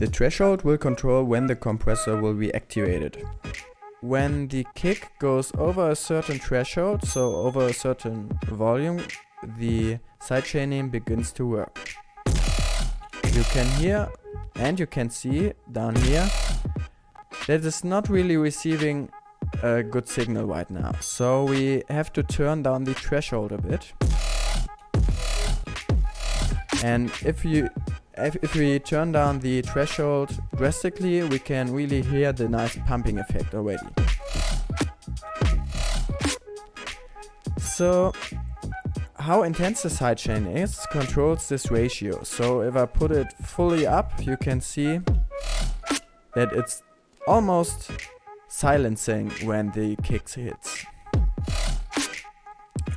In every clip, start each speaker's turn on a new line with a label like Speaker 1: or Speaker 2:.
Speaker 1: The threshold will control when the compressor will be activated. When the kick goes over a certain threshold, so over a certain volume, the sidechaining begins to work. You can hear and you can see down here that it's not really receiving a good signal right now. So we have to turn down the threshold a bit. And if we turn down the threshold drastically, we can really hear the nice pumping effect already. So how intense the sidechain is controls this ratio. So if I put it fully up, you can see that it's almost silencing when the kick hits.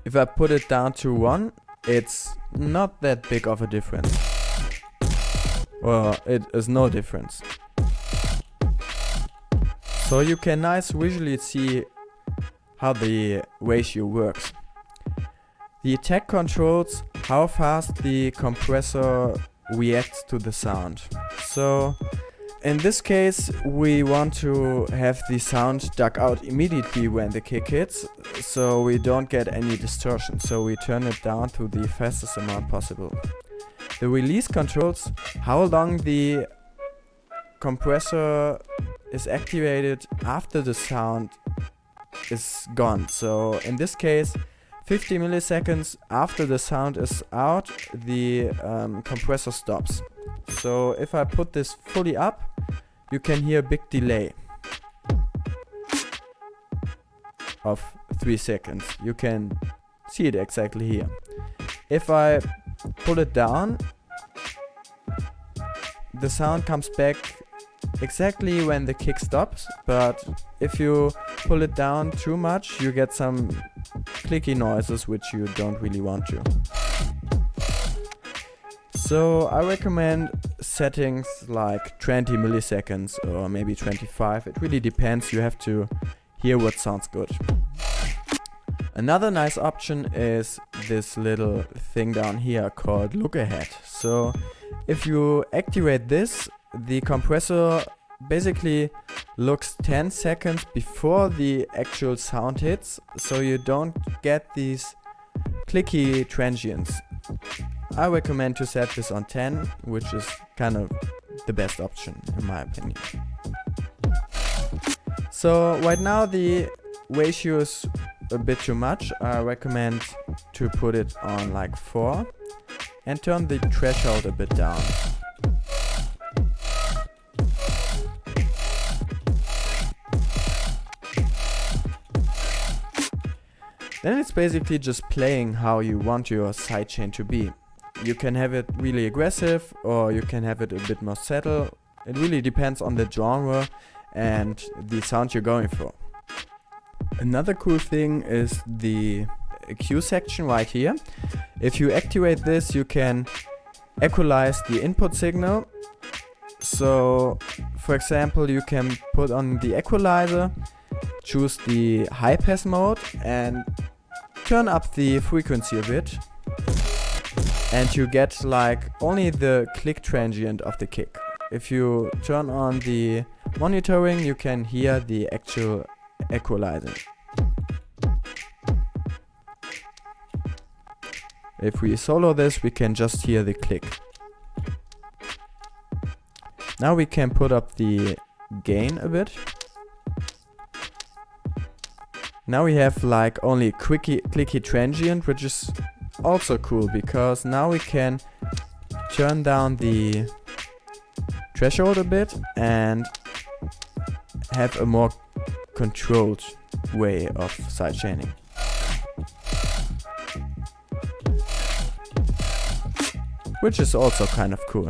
Speaker 1: If I put it down to 1, it's not that big of a difference. Well, it is no difference. So you can nice visually see how the ratio works. The attack controls how fast the compressor reacts to the sound. So in this case we want to have the sound duck out immediately when the kick hits, so we don't get any distortion. So we turn it down to the fastest amount possible. The release controls how long the compressor is activated after the sound is gone. So in this case, 50 milliseconds after the sound is out, the compressor stops. So if I put this fully up, you can hear a big delay of 3 seconds. You can see it exactly here. If I pull it down, the sound comes back exactly when the kick stops, but if you pull it down too much, you get some clicky noises which you don't really want to. So I recommend settings like 20 milliseconds or maybe 25. It really depends, you have to hear what sounds good. Another nice option is this little thing down here called lookahead. So if you activate this, the compressor basically looks 10 seconds before the actual sound hits, so you don't get these clicky transients. I recommend to set this on 10, which is kind of the best option in my opinion. So right now the ratio is a bit too much. I recommend to put it on like 4 and turn the threshold a bit down. Then it's basically just playing how you want your sidechain to be. You can have it really aggressive or you can have it a bit more subtle. It really depends on the genre and the sound you're going for. Another cool thing is the EQ section right here. If you activate this, you can equalize the input signal. So for example, you can put on the equalizer, choose the high pass mode and turn up the frequency a bit, and you get like only the click transient of the kick. If you turn on the monitoring, you can hear the actual equalizing. If we solo this, we can just hear the click. Now we can put up the gain a bit. Now we have like only clicky transient, which is also cool because now we can turn down the threshold a bit and have a more controlled way of sidechaining. Which is also kind of cool.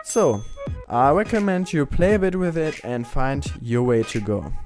Speaker 1: So, I recommend you play a bit with it and find your way to go.